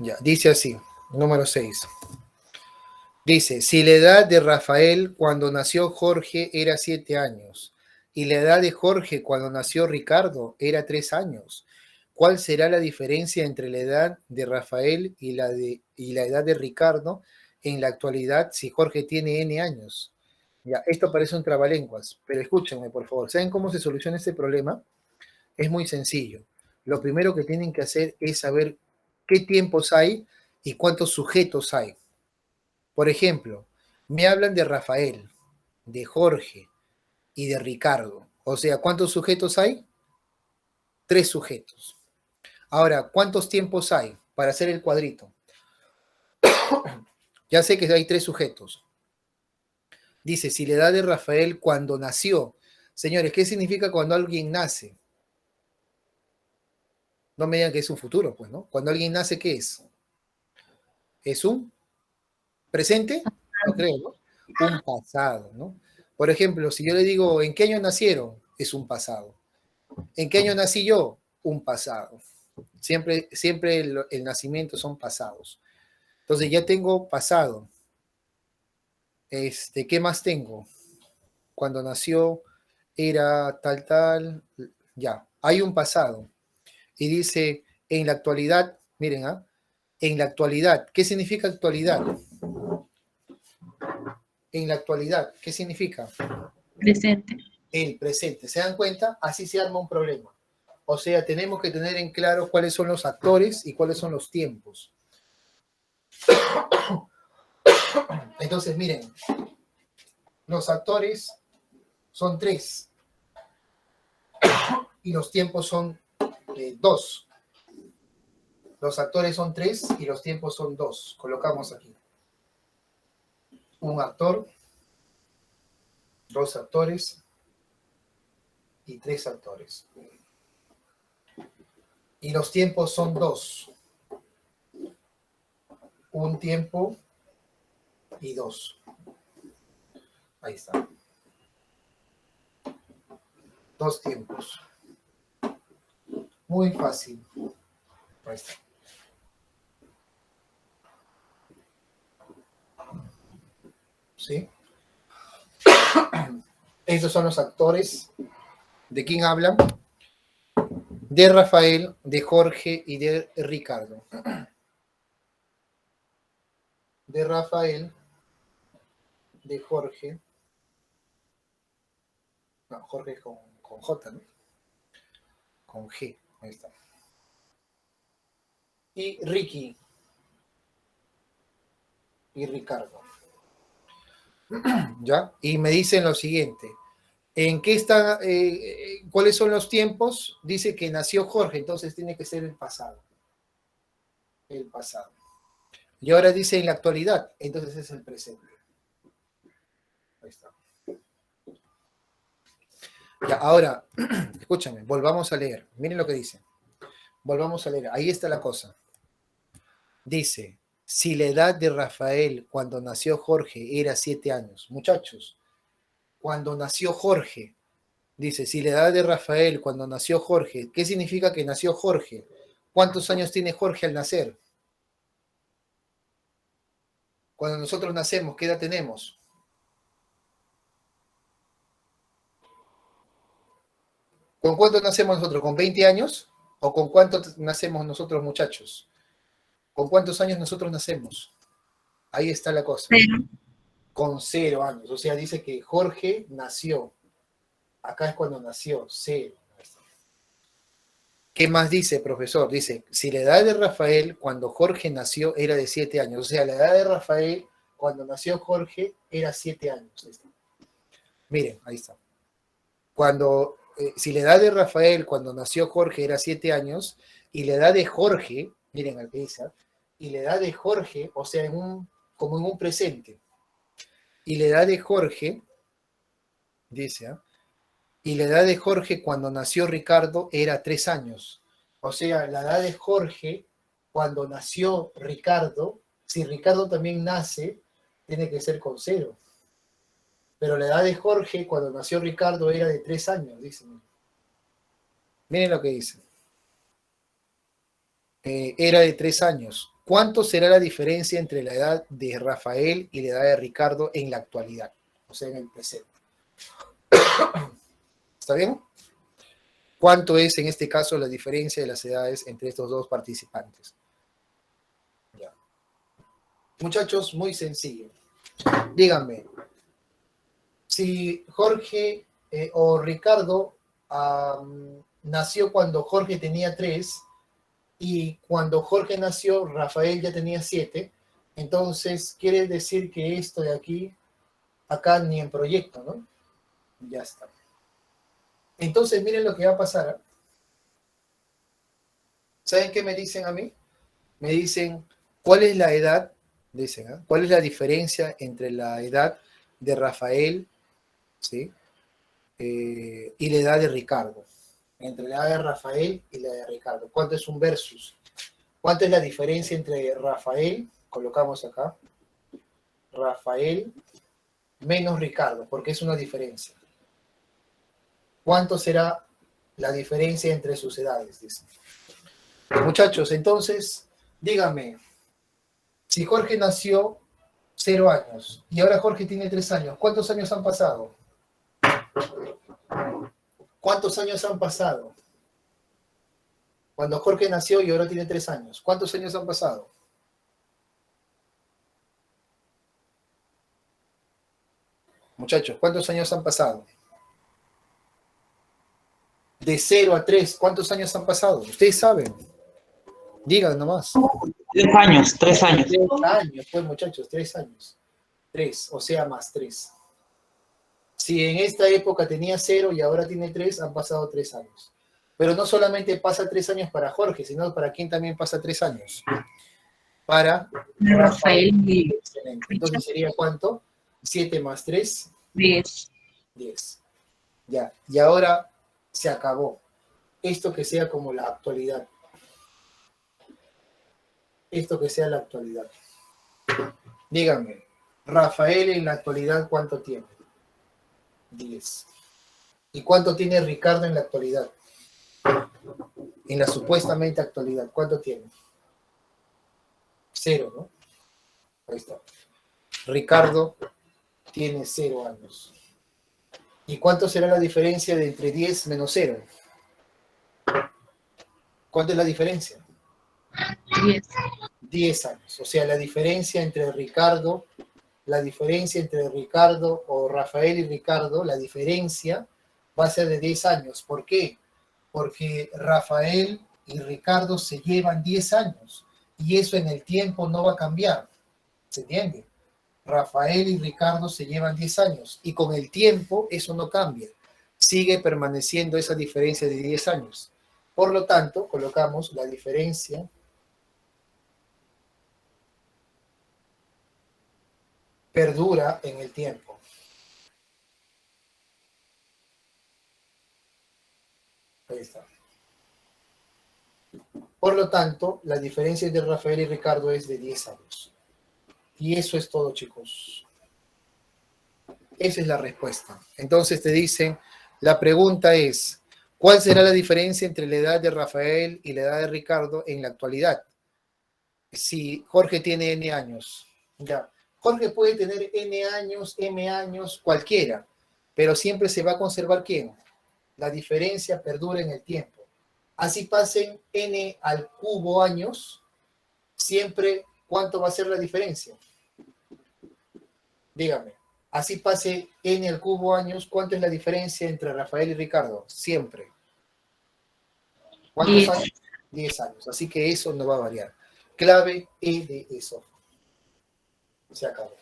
Ya, dice así, número 6. Dice, si la edad de Rafael cuando nació Jorge era 7 años y la edad de Jorge cuando nació Ricardo era 3 años, ¿cuál será la diferencia entre la edad de Rafael y la edad de Ricardo en la actualidad si Jorge tiene N años? Ya, esto parece un trabalenguas, pero escúchenme por favor. ¿Saben cómo se soluciona este problema? Es muy sencillo. Lo primero que tienen que hacer es saber qué tiempos hay y cuántos sujetos hay. Por ejemplo, me hablan de Rafael, de Jorge y de Ricardo. O sea, ¿cuántos sujetos hay? 3 sujetos. Ahora, ¿cuántos tiempos hay para hacer el cuadrito? Ya sé que hay 3 sujetos. Dice, si la edad de Rafael cuando nació. Señores, ¿qué significa cuando alguien nace? No me digan que es un futuro, pues, ¿no? Cuando alguien nace, ¿qué es? ¿Es un presente? No creo, ¿no? Un pasado, ¿no? Por ejemplo, si yo le digo, ¿en qué año nacieron? Es un pasado. ¿En qué año nací yo? Un pasado. Siempre el nacimiento son pasados. Entonces ya tengo pasado. ¿Qué más tengo? Cuando nació era tal, ya. Hay un pasado. Y dice, en la actualidad, miren, ¿ah? En la actualidad. ¿Qué significa actualidad? En la actualidad, ¿qué significa? Presente. El presente. ¿Se dan cuenta? Así se arma un problema. O sea, tenemos que tener en claro cuáles son los actores y cuáles son los tiempos. Entonces, miren, los actores son 3 y los tiempos son 2. Los actores son 3 y los tiempos son 2. Colocamos aquí. Un actor, 2 actores y 3 actores. Y los tiempos son 2. Un tiempo y 2. Ahí está. 2 tiempos. Muy fácil. Ahí está. ¿Sí? Estos son los actores. ¿De quién hablan? De Rafael, de Jorge y de Ricardo. De Rafael, de Jorge. No, Jorge con J, ¿no? Con G. Ahí está. Y Ricky. Y Ricardo. ¿Ya? Y me dicen lo siguiente. ¿En qué está? ¿Cuáles son los tiempos? Dice que nació Jorge, entonces tiene que ser el pasado. El pasado. Y ahora dice en la actualidad, entonces es el presente. Ahí está. Ya, ahora, escúchame, volvamos a leer. Miren lo que dice. Volvamos a leer. Ahí está la cosa. Dice, si la edad de Rafael cuando nació Jorge era 7 años. Muchachos, cuando nació Jorge, dice, si la edad de Rafael cuando nació Jorge, ¿qué significa que nació Jorge? ¿Cuántos años tiene Jorge al nacer? Cuando nosotros nacemos, ¿qué edad tenemos? ¿Con cuánto nacemos nosotros? ¿Con 20 años? ¿O con cuánto nacemos nosotros, muchachos? ¿Con cuántos años nosotros nacemos? Ahí está la cosa. Cero. Con 0 años. O sea, dice que Jorge nació. Acá es cuando nació, 0. ¿Qué más dice, profesor? Dice, si la edad de Rafael cuando Jorge nació era de 7 años. O sea, la edad de Rafael cuando nació Jorge era 7 años. Ahí está. Miren, ahí está. Si la edad de Rafael cuando nació Jorge era 7 años, y la edad de Jorge, miren al que dice, y la edad de Jorge, o sea, como en un presente, y la edad de Jorge, dice, y la edad de Jorge cuando nació Ricardo era 3 años. O sea, la edad de Jorge cuando nació Ricardo, si Ricardo también nace, tiene que ser con 0. Pero la edad de Jorge cuando nació Ricardo era de 3 años, dice. Miren lo que dice. Era de 3 años. ¿cuánto será la diferencia entre la edad de Rafael y la edad de Ricardo en la actualidad? O sea, en el presente. ¿Está bien? ¿Cuánto es en este caso la diferencia de las edades entre estos dos participantes? Ya. Muchachos, muy sencillo. Díganme, si Jorge o Ricardo nació cuando Jorge tenía 3 y cuando Jorge nació Rafael ya tenía 7, entonces quiere decir que esto de aquí, acá ni en proyecto, ¿no? Ya está. Entonces miren lo que va a pasar. ¿Saben qué me dicen a mí? Me dicen, ¿cuál es la edad? Dicen, ¿eh? ¿Cuál es la diferencia entre la edad de Rafael, ¿sí? Y la edad de Ricardo? Entre la edad de Rafael y la de Ricardo. ¿Cuánto es un versus? ¿Cuánto es la diferencia entre Rafael? Colocamos acá. Rafael menos Ricardo, porque es una diferencia. ¿Cuánto será la diferencia entre sus edades? Dicen. Muchachos, entonces, díganme, si Jorge nació 0 años y ahora Jorge tiene 3 años, ¿cuántos años han pasado? ¿Cuántos años han pasado? Cuando Jorge nació y ahora tiene 3 años, ¿cuántos años han pasado? Muchachos, ¿cuántos años han pasado? De 0 a 3, ¿cuántos años han pasado? Ustedes saben. Digan nomás. 3 años, 3 años. 3 años, pues muchachos, 3 años. 3, o sea, más 3. Si en esta época tenía 0 y ahora tiene 3, han pasado 3 años. Pero no solamente pasa 3 años para Jorge, sino para quién también pasa 3 años. Para Rafael. Excelente. Entonces sería ¿cuánto? 7 más 3. 10. 10. Ya. Y ahora se acabó. Esto que sea como la actualidad. Esto que sea la actualidad. Díganme, Rafael en la actualidad, ¿cuánto tiene? 10. ¿Y cuánto tiene Ricardo en la actualidad? En la supuestamente actualidad, ¿cuánto tiene? 0, ¿no? Ahí está. Ricardo tiene 0 años. ¿Y cuánto será la diferencia de entre 10 menos 0? ¿Cuánto es la diferencia? 10. 10 años. O sea, la diferencia entre Ricardo o Rafael y Ricardo, la diferencia va a ser de 10 años. ¿Por qué? Porque Rafael y Ricardo se llevan 10 años y eso en el tiempo no va a cambiar. ¿Se entiende? Rafael y Ricardo se llevan 10 años y con el tiempo eso no cambia. Sigue permaneciendo esa diferencia de 10 años. Por lo tanto, colocamos la diferencia perdura en el tiempo. Ahí está. Por lo tanto, la diferencia entre Rafael y Ricardo es de 10 años. Y eso es todo, chicos. Esa es la respuesta. Entonces te dicen, la pregunta es, ¿cuál será la diferencia entre la edad de Rafael y la edad de Ricardo en la actualidad? Si Jorge tiene N años, ya. Jorge puede tener N años, M años, cualquiera, pero siempre se va a conservar ¿quién? La diferencia perdura en el tiempo. Así pasen N al cubo años, siempre, ¿cuánto va a ser la diferencia? Dígame. Así pase N al cubo años, ¿cuánto es la diferencia entre Rafael y Ricardo? Siempre. ¿Cuántos 10 años? 10 años. Así que eso no va a variar. Clave E de eso. Se acabó.